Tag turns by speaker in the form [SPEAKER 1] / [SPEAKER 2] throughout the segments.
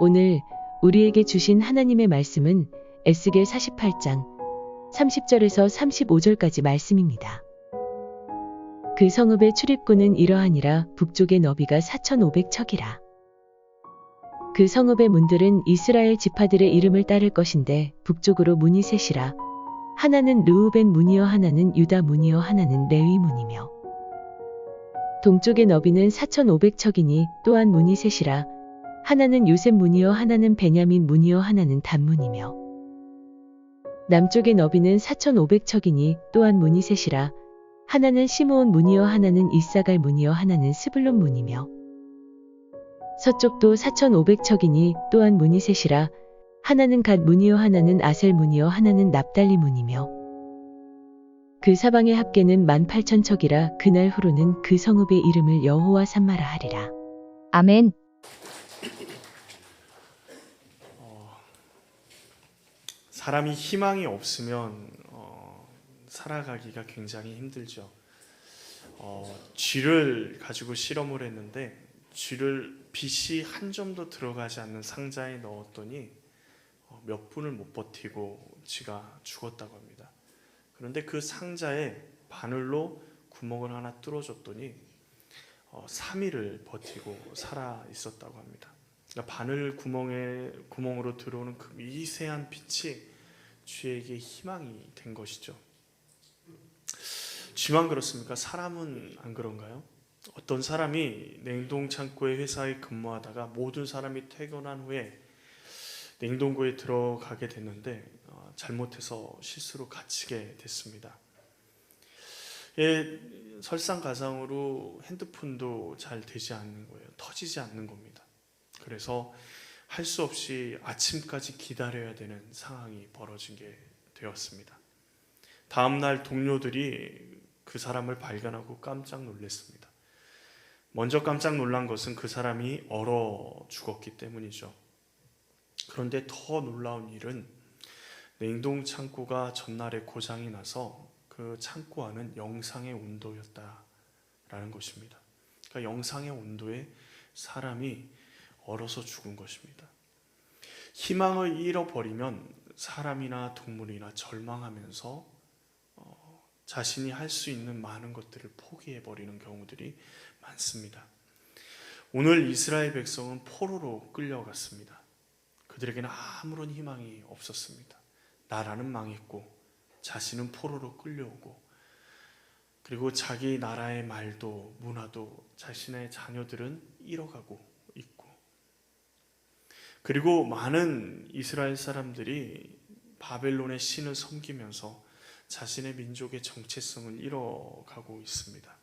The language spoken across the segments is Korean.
[SPEAKER 1] 오늘 우리에게 주신 하나님의 말씀은 에스겔 48장 30절에서 35절까지 말씀입니다. 그 성읍의 출입구는 이러하니라. 북쪽의 너비가 4,500척이라. 그 성읍의 문들은 이스라엘 지파들의 이름을 따를 것인데 북쪽으로 문이 셋이라. 하나는 르우벤 문이요 하나는 유다 문이요 하나는 레위 문이며 동쪽의 너비는 4,500척이니 또한 문이 셋이라. 하나는 요셉 문이요 하나는 베냐민 문이요 하나는 단 문이며 남쪽의 너비는 4,500척이니 또한 문이 셋이라. 하나는 시므온 문이요 하나는 이사갈 문이요 하나는 스불론 문이며 서쪽도 4,500척이니 또한 문이 셋이라. 하나는 갓 문이요 하나는 아셀 문이요 하나는 납달리 문이며 그 사방의 합계는 18,000척이라. 그날 후로는 그 성읍의 이름을 여호와 삼마라 하리라. 아멘.
[SPEAKER 2] 사람이 희망이 없으면 살아가기가 굉장히 힘들죠. 쥐를 가지고 실험을 했는데 쥐를 빛이 한 점도 들어가지 않는 상자에 넣었더니 몇 분을 못 버티고 쥐가 죽었다고 합니다. 그런데 그 상자에 바늘로 구멍을 하나 뚫어줬더니 3일을 버티고 살아 있었다고 합니다. 그러니까 바늘 구멍으로 들어오는 그 미세한 빛이 쥐에게 희망이 된 것이죠. 쥐만 그렇습니까? 사람은 안 그런가요? 어떤 사람이 냉동창고의 회사에 근무하다가 모든 사람이 퇴근한 후에 냉동고에 들어가게 됐는데 잘못해서 실수로 갇히게 됐습니다. 설상가상으로 핸드폰도 잘 되지 않는 거예요. 터지지 않는 겁니다. 그래서 할 수 없이 아침까지 기다려야 되는 상황이 벌어진 게 되었습니다. 다음날 동료들이 그 사람을 발견하고 깜짝 놀랐습니다. 먼저 깜짝 놀란 것은 그 사람이 얼어 죽었기 때문이죠. 그런데 더 놀라운 일은 냉동 창고가 전날에 고장이 나서 그 창고 안은 영상의 온도였다라는 것입니다. 그러니까 영상의 온도에 사람이 얼어서 죽은 것입니다. 희망을 잃어버리면 사람이나 동물이나 절망하면서 자신이 할 수 있는 많은 것들을 포기해버리는 경우들이 많습니다. 오늘 이스라엘 백성은 포로로 끌려갔습니다. 그들에게는 아무런 희망이 없었습니다. 나라는 망했고 자신은 포로로 끌려오고 그리고 자기 나라의 말도 문화도 자신의 자녀들은 잃어가고 있고 그리고 많은 이스라엘 사람들이 바벨론의 신을 섬기면서 자신의 민족의 정체성을 잃어가고 있습니다.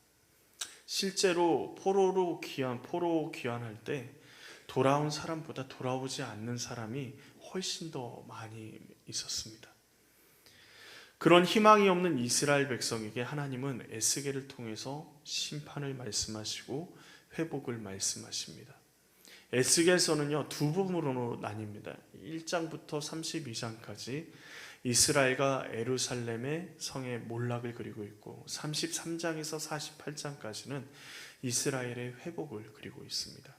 [SPEAKER 2] 실제로 포로 귀환할 때 돌아온 사람보다 돌아오지 않는 사람이 훨씬 더 많이 있었습니다. 그런 희망이 없는 이스라엘 백성에게 하나님은 에스겔을 통해서 심판을 말씀하시고 회복을 말씀하십니다. 에스겔서는요 두 부분으로 나뉩니다. 1장부터 32장까지 이스라엘과 예루살렘의 성의 몰락을 그리고 있고 33장에서 48장까지는 이스라엘의 회복을 그리고 있습니다.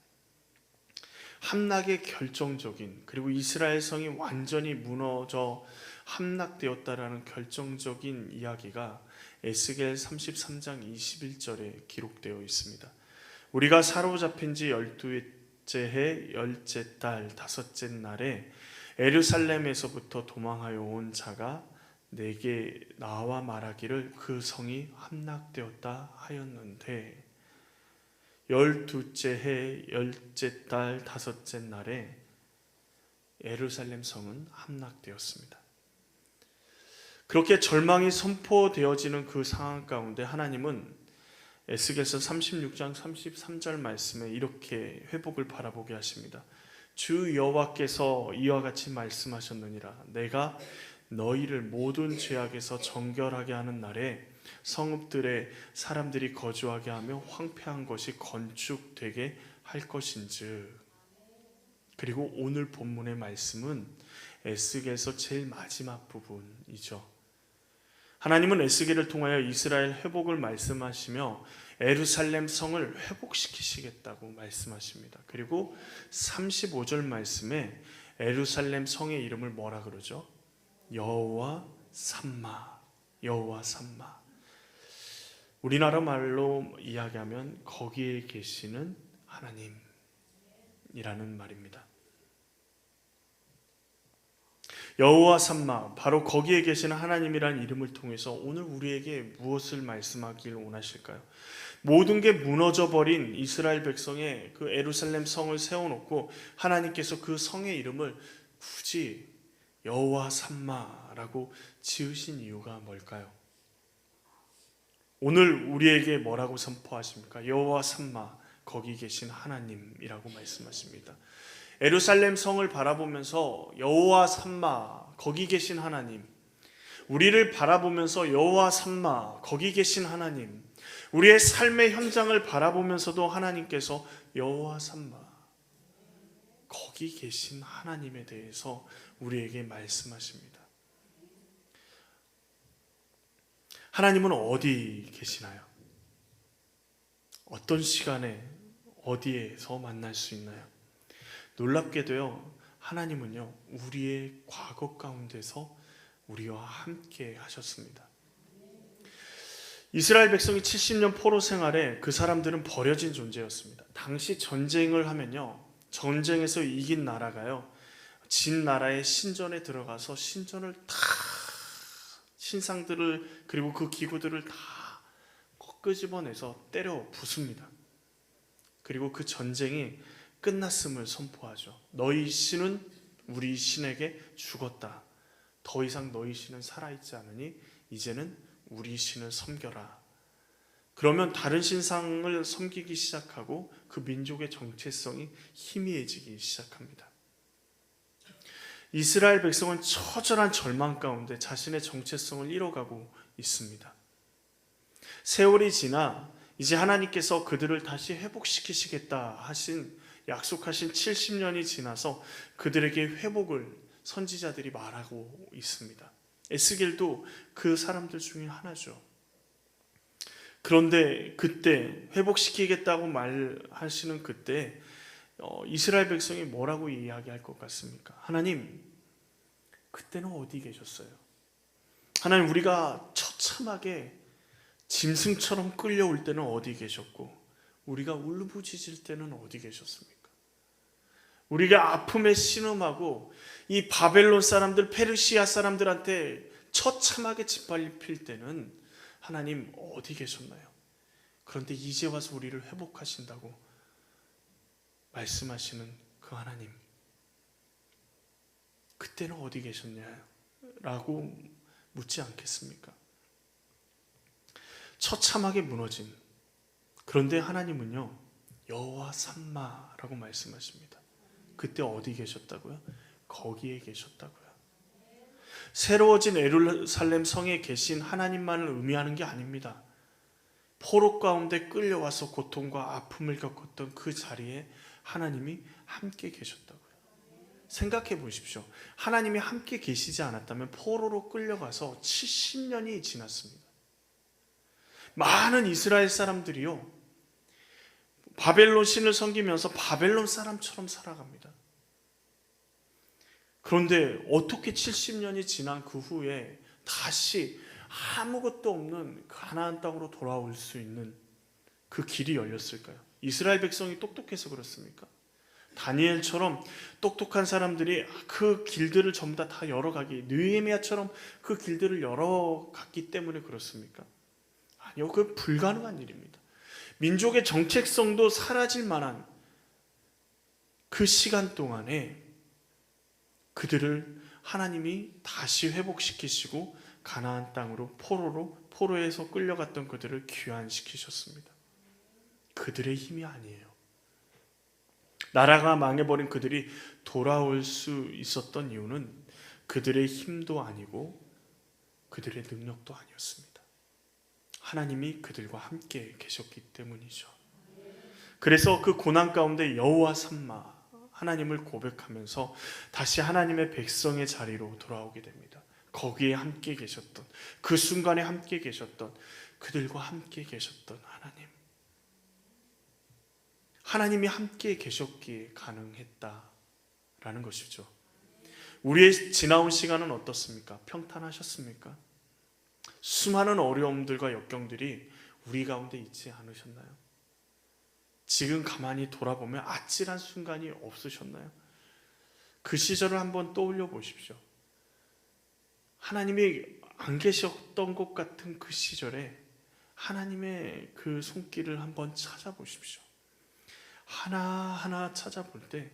[SPEAKER 2] 함락의 결정적인 그리고 이스라엘 성이 완전히 무너져 함락되었다라는 결정적인 이야기가 에스겔 33장 21절에 기록되어 있습니다. 우리가 사로잡힌 지 12째 해 10째 달 5째 날에 예루살렘에서부터 도망하여 온 자가 내게 나와 말하기를 그 성이 함락되었다 하였는데 12째 해 10째 달 5째 날에 예루살렘 성은 함락되었습니다. 그렇게 절망이 선포되어지는 그 상황 가운데 하나님은 에스겔서 36장 33절 말씀에 이렇게 회복을 바라보게 하십니다. 주 여호와께서 이와 같이 말씀하셨느니라. 내가 너희를 모든 죄악에서 정결하게 하는 날에 성읍들에 사람들이 거주하게 하며 황폐한 것이 건축되게 할 것인즉. 그리고 오늘 본문의 말씀은 에스겔서 제일 마지막 부분이죠. 하나님은 에스겔을 통하여 이스라엘 회복을 말씀하시며 예루살렘 성을 회복시키시겠다고 말씀하십니다. 그리고 35절 말씀에 예루살렘 성의 이름을 뭐라 그러죠? 여호와 삼마, 여호와 삼마. 우리나라 말로 이야기하면 거기에 계시는 하나님이라는 말입니다. 여호와 삼마, 바로 거기에 계시는 하나님이라는 이름을 통해서 오늘 우리에게 무엇을 말씀하길 원하실까요? 모든 게 무너져버린 이스라엘 백성의 그 예루살렘 성을 세워놓고 하나님께서 그 성의 이름을 굳이 여호와 삼마라고 지으신 이유가 뭘까요? 오늘 우리에게 뭐라고 선포하십니까? 여호와 삼마, 거기 계신 하나님이라고 말씀하십니다. 예루살렘 성을 바라보면서 여호와 삼마, 거기 계신 하나님, 우리를 바라보면서 여호와 삼마, 거기 계신 하나님, 우리의 삶의 현장을 바라보면서도 하나님께서 여호와 삼마, 거기 계신 하나님에 대해서 우리에게 말씀하십니다. 하나님은 어디 계시나요? 어떤 시간에 어디에서 만날 수 있나요? 놀랍게도요, 하나님은요, 우리의 과거 가운데서 우리와 함께 하셨습니다. 이스라엘 백성이 70년 포로 생활에 그 사람들은 버려진 존재였습니다. 당시 전쟁을 하면요, 전쟁에서 이긴 나라가요, 진 나라의 신전에 들어가서 신전을 다, 신상들을, 그리고 그 기구들을 다 끄집어내서 때려 부숩니다. 그리고 그 전쟁이 끝났음을 선포하죠. 너희 신은 우리 신에게 죽었다. 더 이상 너희 신은 살아있지 않으니 이제는 우리 신을 섬겨라. 그러면 다른 신상을 섬기기 시작하고 그 민족의 정체성이 희미해지기 시작합니다. 이스라엘 백성은 처절한 절망 가운데 자신의 정체성을 잃어가고 있습니다. 세월이 지나 이제 하나님께서 그들을 다시 회복시키시겠다 하신, 약속하신 70년이 지나서 그들에게 회복을 선지자들이 말하고 있습니다. 에스겔도 그 사람들 중에 하나죠. 그런데 그때 회복시키겠다고 말하시는 그때 이스라엘 백성이 뭐라고 이야기할 것 같습니까? 하나님, 그때는 어디 계셨어요? 하나님, 우리가 처참하게 짐승처럼 끌려올 때는 어디 계셨고, 우리가 울부짖을 때는 어디 계셨습니까? 우리가 아픔에 신음하고 이 바벨론 사람들, 페르시아 사람들한테 처참하게 짓밟힐 때는 하나님 어디 계셨나요? 그런데 이제 와서 우리를 회복하신다고 말씀하시는 그 하나님, 그때는 어디 계셨냐라고 묻지 않겠습니까? 처참하게 무너진, 그런데 하나님은요, 여호와 삼마라고 말씀하십니다. 그때 어디 계셨다고요? 거기에 계셨다고요. 새로워진 예루살렘 성에 계신 하나님만을 의미하는 게 아닙니다. 포로 가운데 끌려와서 고통과 아픔을 겪었던 그 자리에 하나님이 함께 계셨다고요. 생각해 보십시오. 하나님이 함께 계시지 않았다면 포로로 끌려가서 70년이 지났습니다. 많은 이스라엘 사람들이요, 바벨론 신을 섬기면서 바벨론 사람처럼 살아갑니다. 그런데 어떻게 70년이 지난 그 후에 다시 아무것도 없는 가나안 땅으로 돌아올 수 있는 그 길이 열렸을까요? 이스라엘 백성이 똑똑해서 그렇습니까? 다니엘처럼 똑똑한 사람들이 그 길들을 전부 다 열어가기, 느헤미야처럼 그 길들을 열어갔기 때문에 그렇습니까? 아니요, 그건 불가능한 일입니다. 민족의 정체성도 사라질 만한 그 시간 동안에 그들을 하나님이 다시 회복시키시고 가나안 땅으로 포로에서 끌려갔던 그들을 귀환시키셨습니다. 그들의 힘이 아니에요. 나라가 망해버린 그들이 돌아올 수 있었던 이유는 그들의 힘도 아니고 그들의 능력도 아니었습니다. 하나님이 그들과 함께 계셨기 때문이죠. 그래서 그 고난 가운데 여호와 삼마, 하나님을 고백하면서 다시 하나님의 백성의 자리로 돌아오게 됩니다. 거기에 함께 계셨던, 그 순간에 함께 계셨던, 그들과 함께 계셨던 하나님이 함께 계셨기에 가능했다라는 것이죠. 우리의 지나온 시간은 어떻습니까? 평탄하셨습니까? 수많은 어려움들과 역경들이 우리 가운데 있지 않으셨나요? 지금 가만히 돌아보면 아찔한 순간이 없으셨나요? 그 시절을 한번 떠올려 보십시오. 하나님이 안 계셨던 것 같은 그 시절에 하나님의 그 손길을 한번 찾아보십시오. 하나하나 찾아볼 때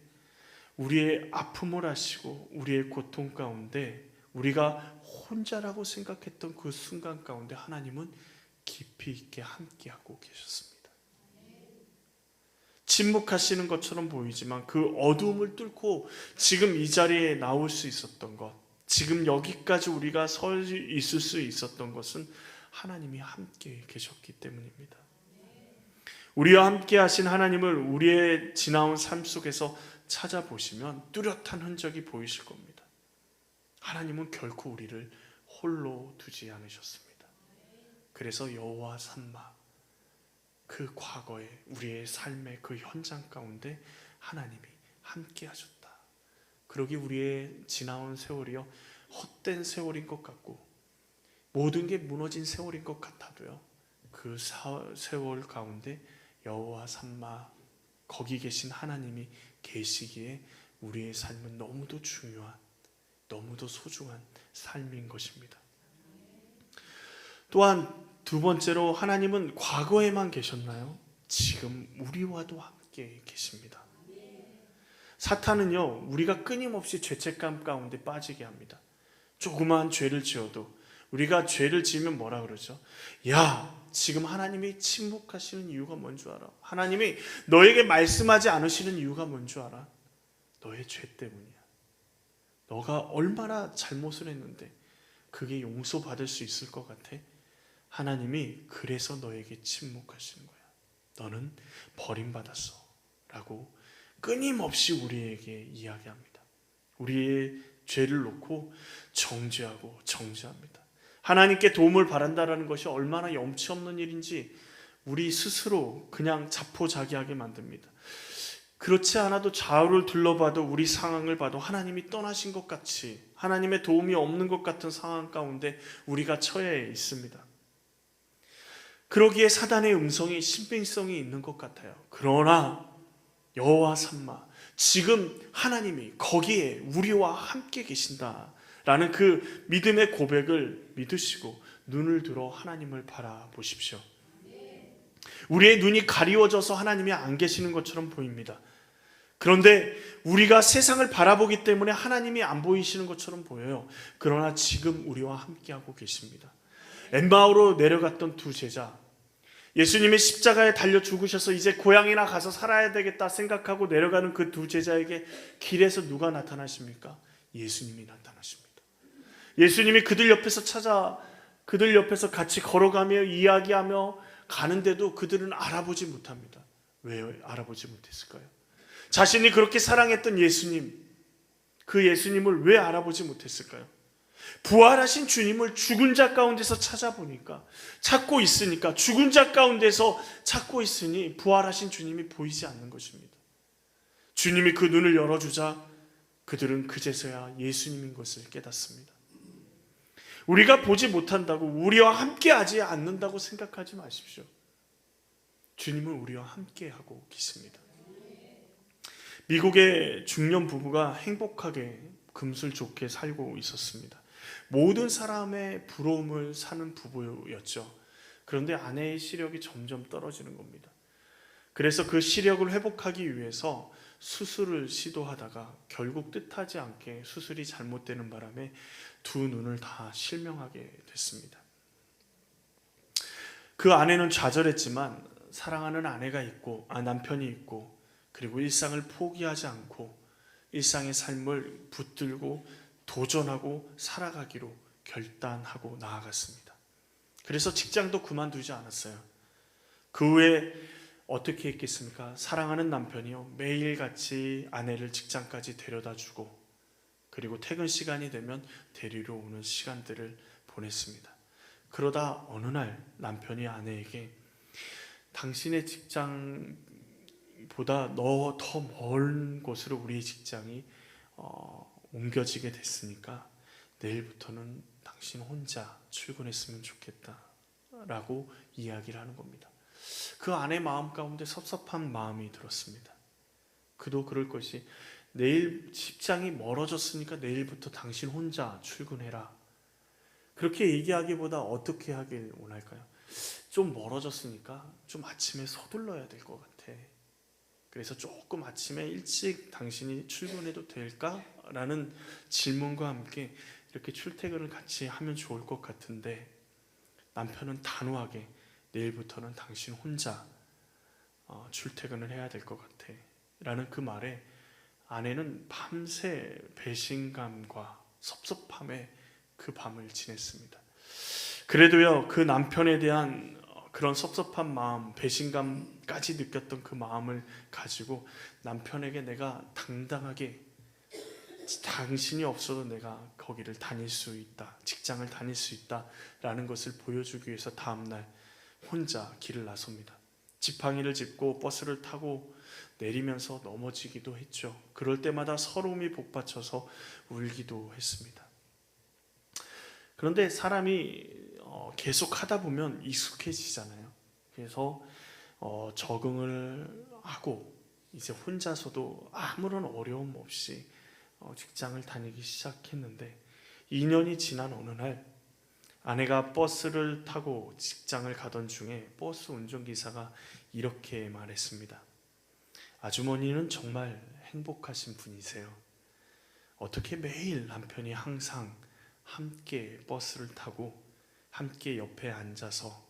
[SPEAKER 2] 우리의 아픔을 아시고 우리의 고통 가운데 우리가 혼자라고 생각했던 그 순간 가운데 하나님은 깊이 있게 함께하고 계셨습니다. 침묵하시는 것처럼 보이지만 그 어두움을 뚫고 지금 이 자리에 나올 수 있었던 것, 지금 여기까지 우리가 서 있을 수 있었던 것은 하나님이 함께 계셨기 때문입니다. 우리와 함께 하신 하나님을 우리의 지나온 삶 속에서 찾아보시면 뚜렷한 흔적이 보이실 겁니다. 하나님은 결코 우리를 홀로 두지 않으셨습니다. 그래서 여호와 삼마, 그 과거에 우리의 삶의 그 현장 가운데 하나님이 함께 하셨다. 그러기 우리의 지나온 세월이요, 헛된 세월인 것 같고 모든 게 무너진 세월인 것 같아도요, 그 세월 가운데 여호와 삼마, 거기 계신 하나님이 계시기에 우리의 삶은 너무도 중요한, 너무도 소중한 삶인 것입니다. 또한 두 번째로, 하나님은 과거에만 계셨나요? 지금 우리와도 함께 계십니다. 사탄은요, 우리가 끊임없이 죄책감 가운데 빠지게 합니다. 조그마한 죄를 지어도 우리가 죄를 지으면 뭐라 그러죠? 야, 지금 하나님이 침묵하시는 이유가 뭔 줄 알아? 하나님이 너에게 말씀하지 않으시는 이유가 뭔 줄 알아? 너의 죄 때문이야. 너가 얼마나 잘못을 했는데 그게 용서받을 수 있을 것 같아? 하나님이 그래서 너에게 침묵하시는 거야. 너는 버림받았어 라고 끊임없이 우리에게 이야기합니다. 우리의 죄를 놓고 정죄하고 정죄합니다. 하나님께 도움을 바란다는 것이 얼마나 염치 없는 일인지 우리 스스로 그냥 자포자기하게 만듭니다. 그렇지 않아도 좌우를 둘러봐도, 우리 상황을 봐도 하나님이 떠나신 것 같이, 하나님의 도움이 없는 것 같은 상황 가운데 우리가 처해 있습니다. 그러기에 사단의 음성이 신빙성이 있는 것 같아요. 그러나 여호와 삼마, 지금 하나님이 거기에 우리와 함께 계신다라는 그 믿음의 고백을 믿으시고 눈을 들어 하나님을 바라보십시오. 우리의 눈이 가리워져서 하나님이 안 계시는 것처럼 보입니다. 그런데 우리가 세상을 바라보기 때문에 하나님이 안 보이시는 것처럼 보여요. 그러나 지금 우리와 함께하고 계십니다. 엠마오로 내려갔던 두 제자, 예수님이 십자가에 달려 죽으셔서 이제 고향이나 가서 살아야 되겠다 생각하고 내려가는 그 두 제자에게 길에서 누가 나타나십니까? 예수님이 나타나십니다. 예수님이 그들 옆에서 같이 걸어가며 이야기하며 가는데도 그들은 알아보지 못합니다. 왜 알아보지 못했을까요? 자신이 그렇게 사랑했던 예수님, 그 예수님을 왜 알아보지 못했을까요? 부활하신 주님을 죽은 자 가운데서 찾아보니까, 찾고 있으니까, 죽은 자 가운데서 찾고 있으니 부활하신 주님이 보이지 않는 것입니다. 주님이 그 눈을 열어주자 그들은 그제서야 예수님인 것을 깨닫습니다. 우리가 보지 못한다고, 우리와 함께하지 않는다고 생각하지 마십시오. 주님은 우리와 함께하고 계십니다. 미국의 중년 부부가 행복하게 금술 좋게 살고 있었습니다. 모든 사람의 부러움을 사는 부부였죠. 그런데 아내의 시력이 점점 떨어지는 겁니다. 그래서 그 시력을 회복하기 위해서 수술을 시도하다가 결국 뜻하지 않게 수술이 잘못되는 바람에 두 눈을 다 실명하게 됐습니다. 그 아내는 좌절했지만 사랑하는 아내가 있고, 남편이 있고, 그리고 일상을 포기하지 않고 일상의 삶을 붙들고 도전하고 살아가기로 결단하고 나아갔습니다. 그래서 직장도 그만두지 않았어요. 그 후에 어떻게 했겠습니까? 사랑하는 남편이요, 매일같이 아내를 직장까지 데려다주고 그리고 퇴근 시간이 되면 데리러 오는 시간들을 보냈습니다. 그러다 어느 날 남편이 아내에게 당신의 직장보다 너 더 먼 곳으로 우리의 직장이 옮겨지게 됐으니까 내일부터는 당신 혼자 출근했으면 좋겠다 라고 이야기를 하는 겁니다. 그 아내 마음 가운데 섭섭한 마음이 들었습니다. 그도 그럴 것이 내일 직장이 멀어졌으니까 내일부터 당신 혼자 출근해라. 그렇게 얘기하기보다 어떻게 하길 원할까요? 좀 멀어졌으니까 좀 아침에 서둘러야 될 것 같아. 그래서 조금 아침에 일찍 당신이 출근해도 될까? 라는 질문과 함께 이렇게 출퇴근을 같이 하면 좋을 것 같은데 남편은 단호하게 내일부터는 당신 혼자 출퇴근을 해야 될 것 같아 라는 그 말에 아내는 밤새 배신감과 섭섭함에 그 밤을 지냈습니다. 그래도요, 그 남편에 대한 그런 섭섭한 마음, 배신감까지 느꼈던 그 마음을 가지고 남편에게 내가 당당하게 당신이 없어도 내가 거기를 다닐 수 있다, 직장을 다닐 수 있다 라는 것을 보여주기 위해서 다음날 혼자 길을 나섭니다. 지팡이를 짚고 버스를 타고 내리면서 넘어지기도 했죠. 그럴 때마다 서러움이 복받쳐서 울기도 했습니다. 그런데 사람이 계속 하다 보면 익숙해지잖아요. 그래서 적응을 하고 이제 혼자서도 아무런 어려움 없이 직장을 다니기 시작했는데 2년이 지난 어느 날 아내가 버스를 타고 직장을 가던 중에 버스 운전기사가 이렇게 말했습니다. 아주머니는 정말 행복하신 분이세요. 어떻게 매일 남편이 항상 함께 버스를 타고 함께 옆에 앉아서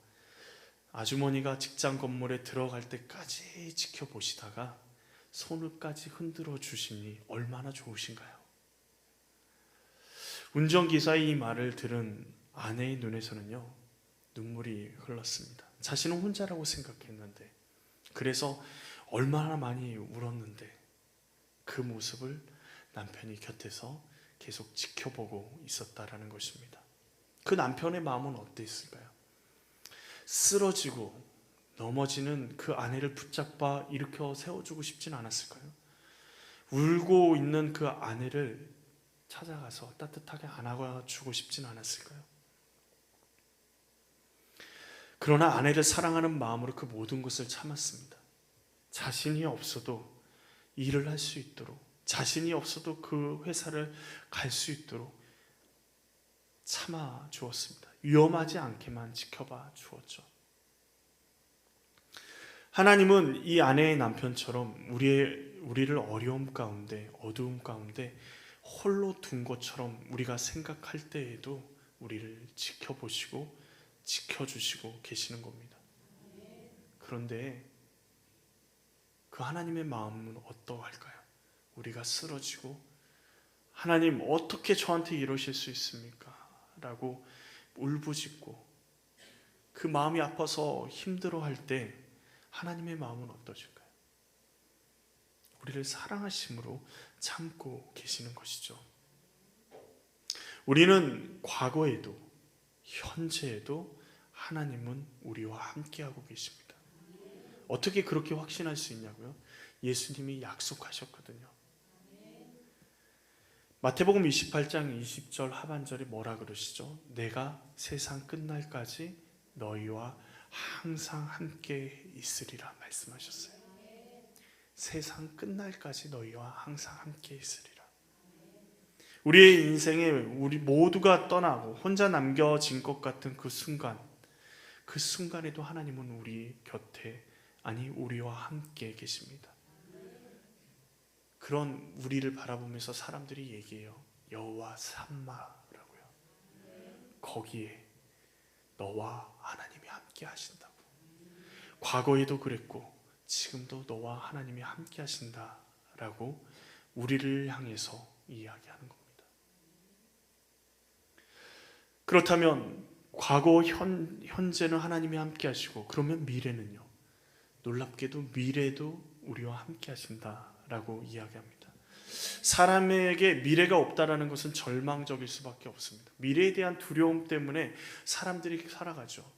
[SPEAKER 2] 아주머니가 직장 건물에 들어갈 때까지 지켜보시다가 손을까지 흔들어 주시니 얼마나 좋으신가요? 운전기사의 이 말을 들은 아내의 눈에서는요, 눈물이 흘렀습니다. 자신은 혼자라고 생각했는데, 그래서 얼마나 많이 울었는데 그 모습을 남편이 곁에서 계속 지켜보고 있었다라는 것입니다. 그 남편의 마음은 어땠을까요? 쓰러지고 넘어지는 그 아내를 붙잡아 일으켜 세워주고 싶진 않았을까요? 울고 있는 그 아내를 찾아가서 따뜻하게 안아주고 싶진 않았을까요? 그러나 아내를 사랑하는 마음으로 그 모든 것을 참았습니다. 자신이 없어도 일을 할 수 있도록, 자신이 없어도 그 회사를 갈 수 있도록 참아 주었습니다. 위험하지 않게만 지켜봐 주었죠. 하나님은 이 아내의 남편처럼 우리를 어려움 가운데, 어두움 가운데 홀로 둔 것처럼 우리가 생각할 때에도 우리를 지켜보시고 지켜주시고 계시는 겁니다. 그런데 그 하나님의 마음은 어떠할까요? 우리가 쓰러지고 하나님 어떻게 저한테 이러실 수 있습니까? 라고 울부짖고 그 마음이 아파서 힘들어할 때 하나님의 마음은 어떠실까요? 우리를 사랑하심으로 참고 계시는 것이죠. 우리는 과거에도 현재에도 하나님은 우리와 함께하고 계십니다. 어떻게 그렇게 확신할 수 있냐고요? 예수님이 약속하셨거든요. 마태복음 28장 20절 하반절이 뭐라 그러시죠? 내가 세상 끝날까지 너희와 항상 함께 있으리라 말씀하셨어요. 세상 끝날까지 너희와 항상 함께 있으리라. 우리의 인생에 우리 모두가 떠나고 혼자 남겨진 것 같은 그 순간에도 하나님은 우리 곁에, 아니 우리와 함께 계십니다. 그런 우리를 바라보면서 사람들이 얘기해요. 여호와 삼마라고요. 거기에 너와 하나님이 함께 하신다고. 과거에도 그랬고 지금도 너와 하나님이 함께 하신다라고 우리를 향해서 이야기하는 겁니다. 그렇다면 과거, 현재는 하나님이 함께 하시고 그러면 미래는요? 놀랍게도 미래도 우리와 함께 하신다라고 이야기합니다. 사람에게 미래가 없다라는 것은 절망적일 수밖에 없습니다. 미래에 대한 두려움 때문에 사람들이 살아가죠.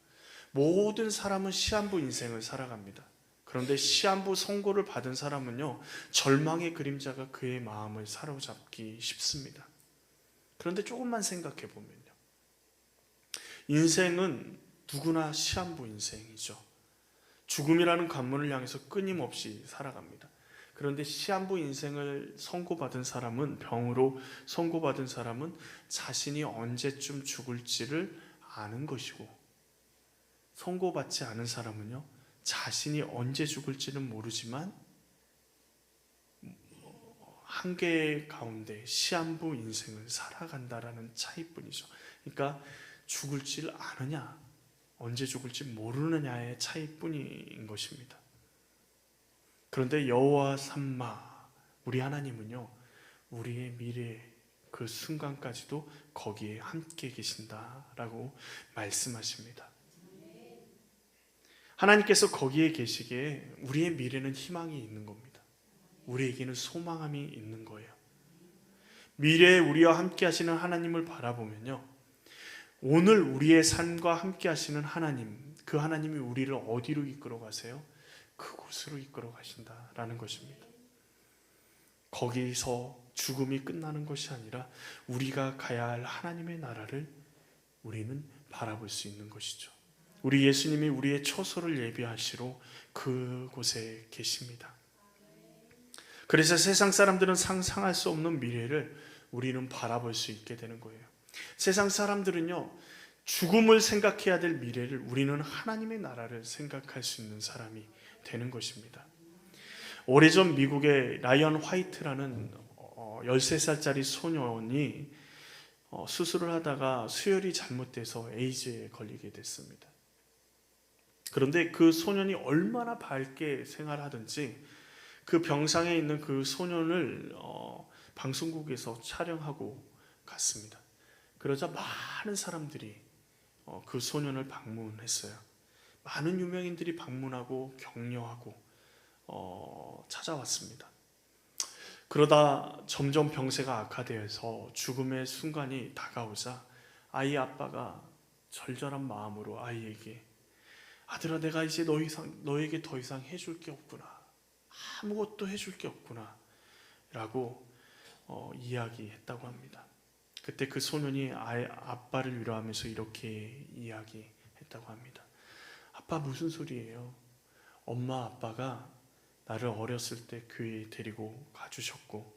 [SPEAKER 2] 모든 사람은 시한부 인생을 살아갑니다. 그런데 시한부 선고를 받은 사람은요, 절망의 그림자가 그의 마음을 사로잡기 쉽습니다. 그런데 조금만 생각해 보면요, 인생은 누구나 시한부 인생이죠. 죽음이라는 관문을 향해서 끊임없이 살아갑니다. 그런데 시한부 인생을 선고받은 사람은, 병으로 선고받은 사람은 자신이 언제쯤 죽을지를 아는 것이고, 선고받지 않은 사람은요, 자신이 언제 죽을지는 모르지만 한계 가운데 시한부 인생을 살아간다라는 차이뿐이죠. 그러니까 죽을지를 아느냐, 언제 죽을지 모르느냐의 차이뿐인 것입니다. 그런데 여호와 삼마, 우리 하나님은요, 우리의 미래 그 순간까지도 거기에 함께 계신다라고 말씀하십니다. 하나님께서 거기에 계시기에 우리의 미래는 희망이 있는 겁니다. 우리에게는 소망함이 있는 거예요. 미래에 우리와 함께 하시는 하나님을 바라보면요, 오늘 우리의 삶과 함께 하시는 하나님, 그 하나님이 우리를 어디로 이끌어 가세요? 그곳으로 이끌어 가신다라는 것입니다. 거기서 죽음이 끝나는 것이 아니라 우리가 가야 할 하나님의 나라를 우리는 바라볼 수 있는 것이죠. 우리 예수님이 우리의 초소를 예비하시러 그곳에 계십니다. 그래서 세상 사람들은 상상할 수 없는 미래를 우리는 바라볼 수 있게 되는 거예요. 세상 사람들은요, 죽음을 생각해야 될 미래를, 우리는 하나님의 나라를 생각할 수 있는 사람이 되는 것입니다. 오래전 미국의 라이언 화이트라는 13살짜리 소년이 수술을 하다가 수혈이 잘못돼서 에이즈에 걸리게 됐습니다. 그런데 그 소년이 얼마나 밝게 생활하든지 그 병상에 있는 그 소년을 방송국에서 촬영하고 갔습니다. 그러자 많은 사람들이 그 소년을 방문했어요. 많은 유명인들이 방문하고 격려하고 찾아왔습니다. 그러다 점점 병세가 악화되어서 죽음의 순간이 다가오자 아이 아빠가 절절한 마음으로 아이에게, 아들아, 내가 이제 너에게 더 이상 해줄 게 없구나, 아무것도 해줄 게 없구나 라고 이야기했다고 합니다. 그때 그 소년이 아빠를 위로하면서 이렇게 이야기했다고 합니다. 아빠, 무슨 소리예요? 엄마 아빠가 나를 어렸을 때 교회에 데리고 가주셨고,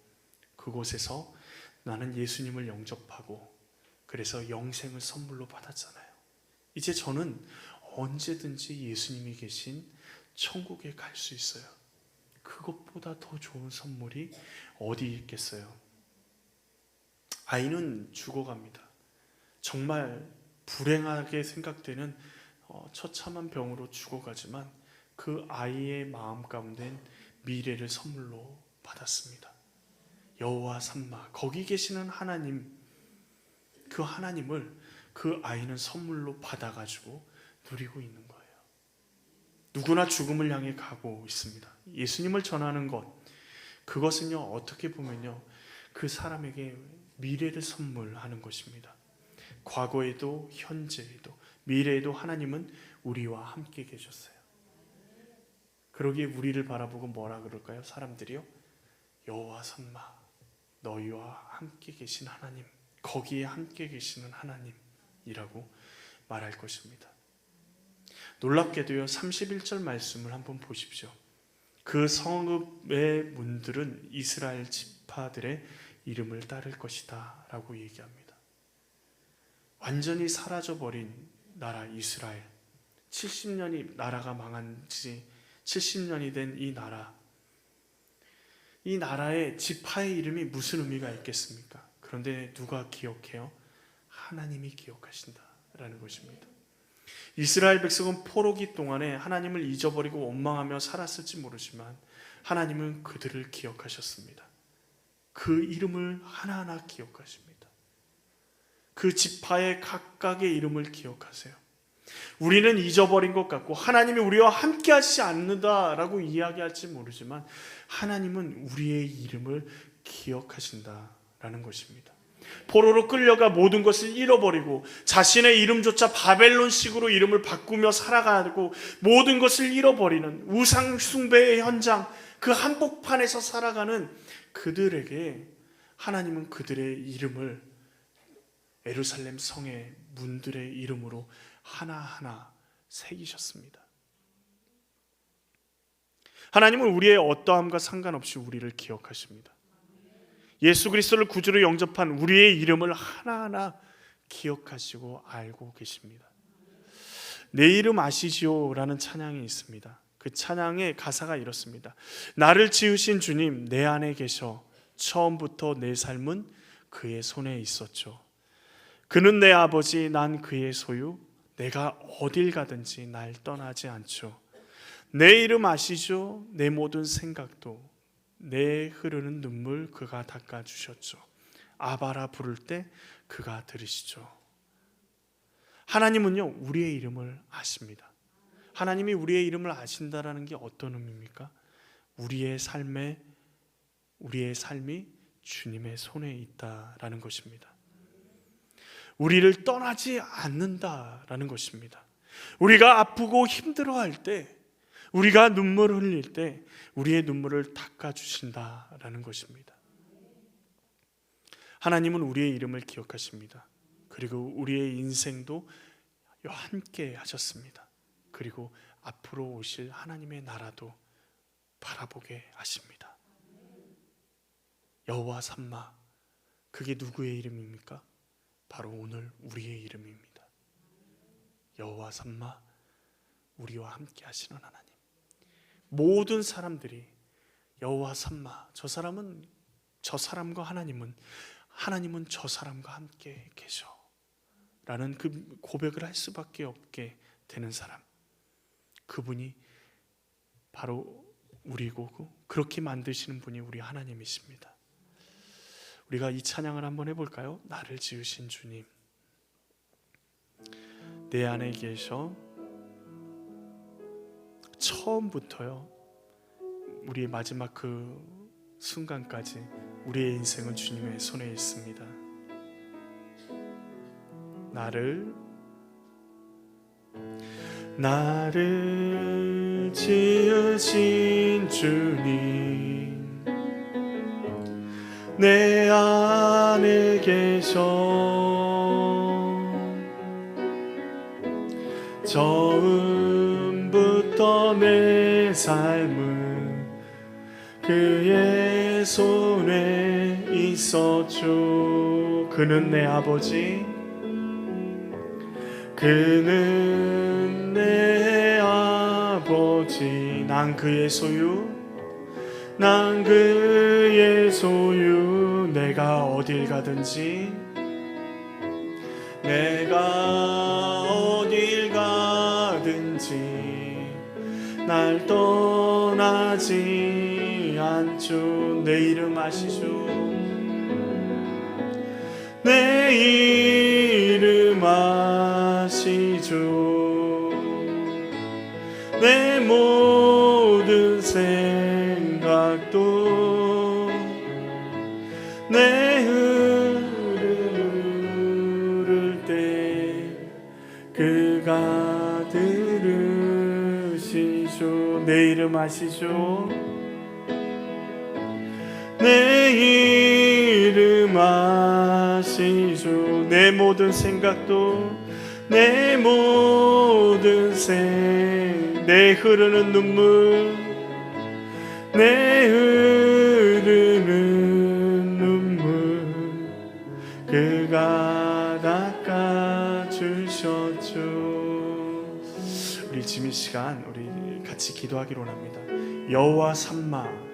[SPEAKER 2] 그곳에서 나는 예수님을 영접하고 그래서 영생을 선물로 받았잖아요. 이제 저는 언제든지 예수님이 계신 천국에 갈 수 있어요. 그것보다 더 좋은 선물이 어디 있겠어요? 아이는 죽어갑니다. 정말 불행하게 생각되는 처참한 병으로 죽어가지만 그 아이의 마음 가운데는 미래를 선물로 받았습니다. 여호와 삼마, 거기 계시는 하나님, 그 하나님을 그 아이는 선물로 받아가지고 누리고 있는 거예요. 누구나 죽음을 향해 가고 있습니다. 예수님을 전하는 것, 그것은요, 어떻게 보면요, 그 사람에게 미래를 선물하는 것입니다. 과거에도 현재에도 미래에도 하나님은 우리와 함께 계셨어요. 그러기에 우리를 바라보고 뭐라 그럴까요? 사람들이요, 여호와 삼마, 너희와 함께 계신 하나님, 거기에 함께 계시는 하나님이라고 말할 것입니다. 놀랍게도요, 31절 말씀을 한번 보십시오. 그 성읍의 문들은 이스라엘 지파들의 이름을 따를 것이다 라고 얘기합니다. 완전히 사라져버린 나라 이스라엘, 70년이 나라가 망한 지 70년이 된 이 나라의 지파의 이름이 무슨 의미가 있겠습니까? 그런데 누가 기억해요? 하나님이 기억하신다라는 것입니다. 이스라엘 백성은 포로기 동안에 하나님을 잊어버리고 원망하며 살았을지 모르지만 하나님은 그들을 기억하셨습니다. 그 이름을 하나하나 기억하십니다. 그 지파의 각각의 이름을 기억하세요. 우리는 잊어버린 것 같고 하나님이 우리와 함께 하시지 않는다라고 이야기할지 모르지만 하나님은 우리의 이름을 기억하신다라는 것입니다. 포로로 끌려가 모든 것을 잃어버리고 자신의 이름조차 바벨론식으로 이름을 바꾸며 살아가고 모든 것을 잃어버리는 우상 숭배의 현장, 그 한복판에서 살아가는 그들에게 하나님은 그들의 이름을 예루살렘 성의 문들의 이름으로 하나하나 새기셨습니다. 하나님은 우리의 어떠함과 상관없이 우리를 기억하십니다. 예수 그리스도를 구주로 영접한 우리의 이름을 하나하나 기억하시고 알고 계십니다. 내 이름 아시지요? 라는 찬양이 있습니다. 그 찬양의 가사가 이렇습니다. 나를 지으신 주님 내 안에 계셔 처음부터 내 삶은 그의 손에 있었죠. 그는 내 아버지 난 그의 소유 내가 어딜 가든지 날 떠나지 않죠. 내 이름 아시죠? 내 모든 생각도 내 흐르는 눈물 그가 닦아주셨죠. 아바라 부를 때 그가 들으시죠. 하나님은요 우리의 이름을 아십니다. 하나님이 우리의 이름을 아신다라는 게 어떤 의미입니까? 우리의 삶이 주님의 손에 있다라는 것입니다. 우리를 떠나지 않는다라는 것입니다. 우리가 아프고 힘들어할 때, 우리가 눈물을 흘릴 때 우리의 눈물을 닦아주신다라는 것입니다. 하나님은 우리의 이름을 기억하십니다. 그리고 우리의 인생도 함께 하셨습니다. 그리고 앞으로 오실 하나님의 나라도 바라보게 하십니다. 여호와 삼마, 그게 누구의 이름입니까? 바로 오늘 우리의 이름입니다. 여호와 삼마, 우리와 함께 하시는 하나님. 모든 사람들이 여호와 삼마, 저 사람은 저 사람과 하나님은 저 사람과 함께 계셔 라는 그 고백을 할 수밖에 없게 되는 사람, 그분이 바로 우리고 그렇게 만드시는 분이 우리 하나님이십니다. 우리가 이 찬양을 한번 해볼까요? 나를 지으신 주님 내 안에 계셔 처음부터요 우리의 마지막 그 순간까지 우리의 인생은 주님의 손에 있습니다. 나를 지으신 주님 내 안에 계셔 처음부터 내 삶은 그의 손에 있었죠. 그는 내 아버지 그는 내 아버지 난 그의 소유 내가 어딜 가든지 날 떠나지 않죠. 내 이름 아시죠? 내 이름 아시죠? 내 모든 생각도 내 흐를 때 그가 들으시죠. 내 이름 아시죠? 내 이름 아시죠? 내 모든 생각도 내 모든 내 흐르는 눈물 내 흐르는 눈물 그가 닦아주셨죠. 우리 지금 이 시간 우리 같이 기도하기로 합니다. 여호와 삼마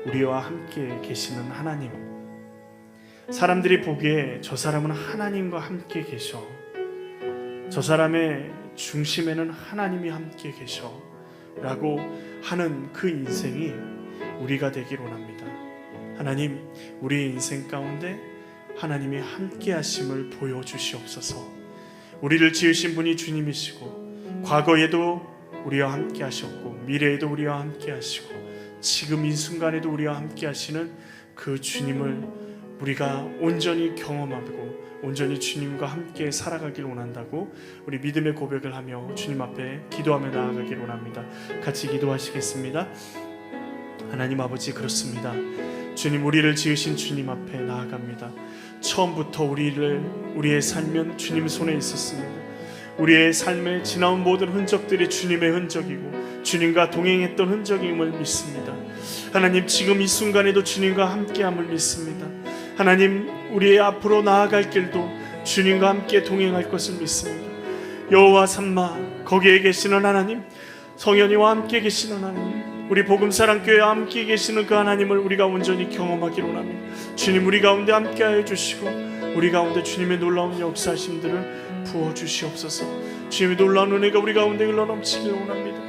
[SPEAKER 2] 우리와 함께 계시는 하나님, 사람들이 보기에 저 사람은 하나님과 함께 계셔, 저 사람의 중심에는 하나님이 함께 계셔 라고 하는 그 인생이 우리가 되기로 합니다. 하나님, 우리의 인생 가운데 하나님이 함께 하심을 보여주시옵소서. 우리를 지으신 분이 주님이시고 과거에도 우리와 함께 하셨고 미래에도 우리와 함께 하시고 지금 이 순간에도 우리와 함께 하시는 그 주님을 우리가 온전히 경험하고 온전히 주님과 함께 살아가길 원한다고 우리 믿음의 고백을 하며 주님 앞에 기도하며 나아가길 원합니다. 같이 기도하시겠습니다. 하나님 아버지, 그렇습니다. 주님, 우리를 지으신 주님 앞에 나아갑니다. 처음부터 우리의 삶은 주님 손에 있었습니다. 우리의 삶에 지나온 모든 흔적들이 주님의 흔적이고 주님과 동행했던 흔적임을 믿습니다. 하나님, 지금 이 순간에도 주님과 함께함을 믿습니다. 하나님, 우리의 앞으로 나아갈 길도 주님과 함께 동행할 것을 믿습니다. 여호와 삼마, 거기에 계시는 하나님, 성현이와 함께 계시는 하나님, 우리 복음사랑교회와 함께 계시는 그 하나님을 우리가 온전히 경험하기를 원합니다. 주님, 우리 가운데 함께하여 주시고 우리 가운데 주님의 놀라운 역사하심들을 부어주시옵소서. 주님의 놀라운 은혜가 우리 가운데 흘러넘치기를 원합니다.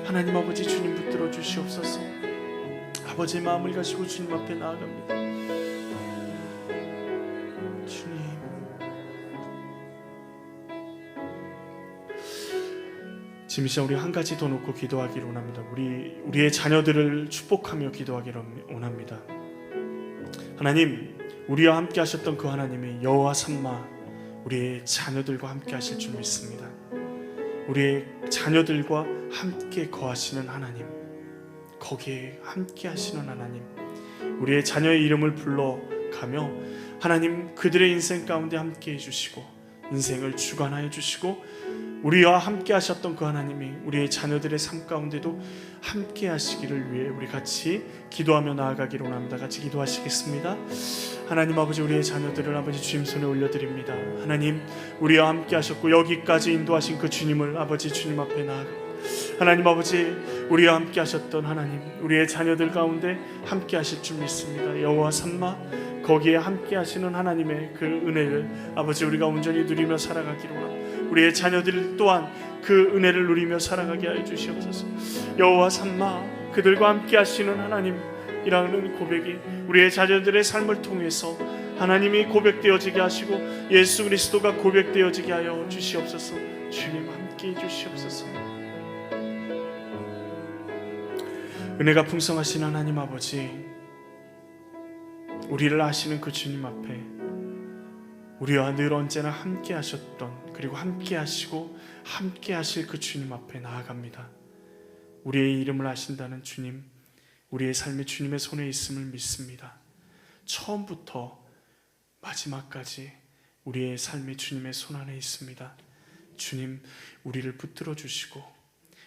[SPEAKER 2] 하나님 아버지, 주님 붙들어 주시옵소서. 아버지의 마음을 가지고 주님 앞에 나아갑니다. 주님, 지금 이 시간 우리 한 가지 더 놓고 기도하기를 원합니다. 우리의 자녀들을 축복하며 기도하기를 원합니다. 하나님, 우리와 함께 하셨던 그 하나님이 여호와 삼마 우리의 자녀들과 함께 하실 줄 믿습니다. 우리의 자녀들과 함께 거하시는 하나님, 거기에 함께 하시는 하나님, 우리의 자녀의 이름을 불러가며 하나님 그들의 인생 가운데 함께 해주시고 인생을 주관하여 주시고 우리와 함께 하셨던 그 하나님이 우리의 자녀들의 삶 가운데도 함께 하시기를 위해 우리 같이 기도하며 나아가기를 원합니다. 같이 기도하시겠습니다. 하나님 아버지, 우리의 자녀들을 아버지 주님 손에 올려드립니다. 하나님, 우리와 함께 하셨고 여기까지 인도하신 그 주님을 아버지 주님 앞에 나아갑니다. 하나님 아버지, 우리와 함께 하셨던 하나님, 우리의 자녀들 가운데 함께 하실 줄 믿습니다. 여호와 삼마, 거기에 함께 하시는 하나님의 그 은혜를 아버지 우리가 온전히 누리며 살아가기로 합니다. 우리의 자녀들 또한 그 은혜를 누리며 살아가게 하여 주시옵소서. 여호와 삼마, 그들과 함께 하시는 하나님이라는 고백이 우리의 자녀들의 삶을 통해서 하나님이 고백되어지게 하시고 예수 그리스도가 고백되어지게 하여 주시옵소서. 주님 함께 해주시옵소서. 은혜가 풍성하신 하나님 아버지, 우리를 아시는 그 주님 앞에 우리와 늘 언제나 함께 하셨던, 그리고 함께 하시고 함께 하실 그 주님 앞에 나아갑니다. 우리의 이름을 아신다는 주님, 우리의 삶이 주님의 손에 있음을 믿습니다. 처음부터 마지막까지 우리의 삶이 주님의 손 안에 있습니다. 주님, 우리를 붙들어 주시고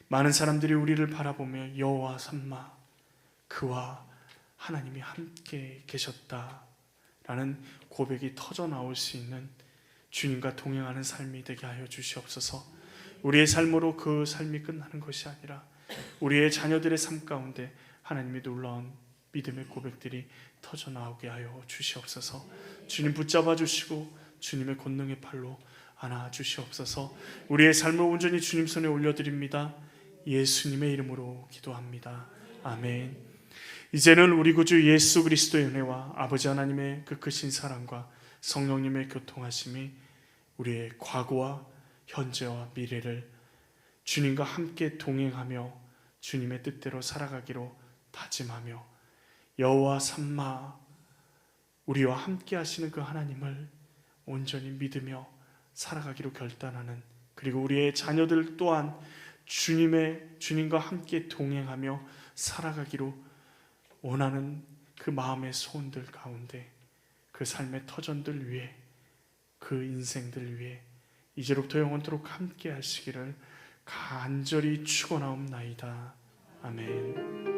[SPEAKER 2] 많은 사람들이 우리를 바라보며 여호와 삼마, 그와 하나님이 함께 계셨다라는 고백이 터져 나올 수 있는 주님과 동행하는 삶이 되게 하여 주시옵소서. 우리의 삶으로 그 삶이 끝나는 것이 아니라 우리의 자녀들의 삶 가운데 하나님의 놀라운 믿음의 고백들이 터져 나오게 하여 주시옵소서. 주님 붙잡아 주시고 주님의 권능의 팔로 안아 주시옵소서. 우리의 삶을 온전히 주님 손에 올려드립니다. 예수님의 이름으로 기도합니다. 아멘. 이제는 우리 구주 예수 그리스도의 은혜와 아버지 하나님의 그 크신 사랑과 성령님의 교통하심이 우리의 과거와 현재와 미래를 주님과 함께 동행하며 주님의 뜻대로 살아가기로 다짐하며 여호와 삼마, 우리와 함께 하시는 그 하나님을 온전히 믿으며 살아가기로 결단하는, 그리고 우리의 자녀들 또한 주님과 함께 동행하며 살아가기로 원하는 그 마음의 소원들 가운데 그 삶의 터전들 위해, 그 인생들 위해 이제로부터 영원토록 함께 하시기를 간절히 축원하옵나이다. 아멘.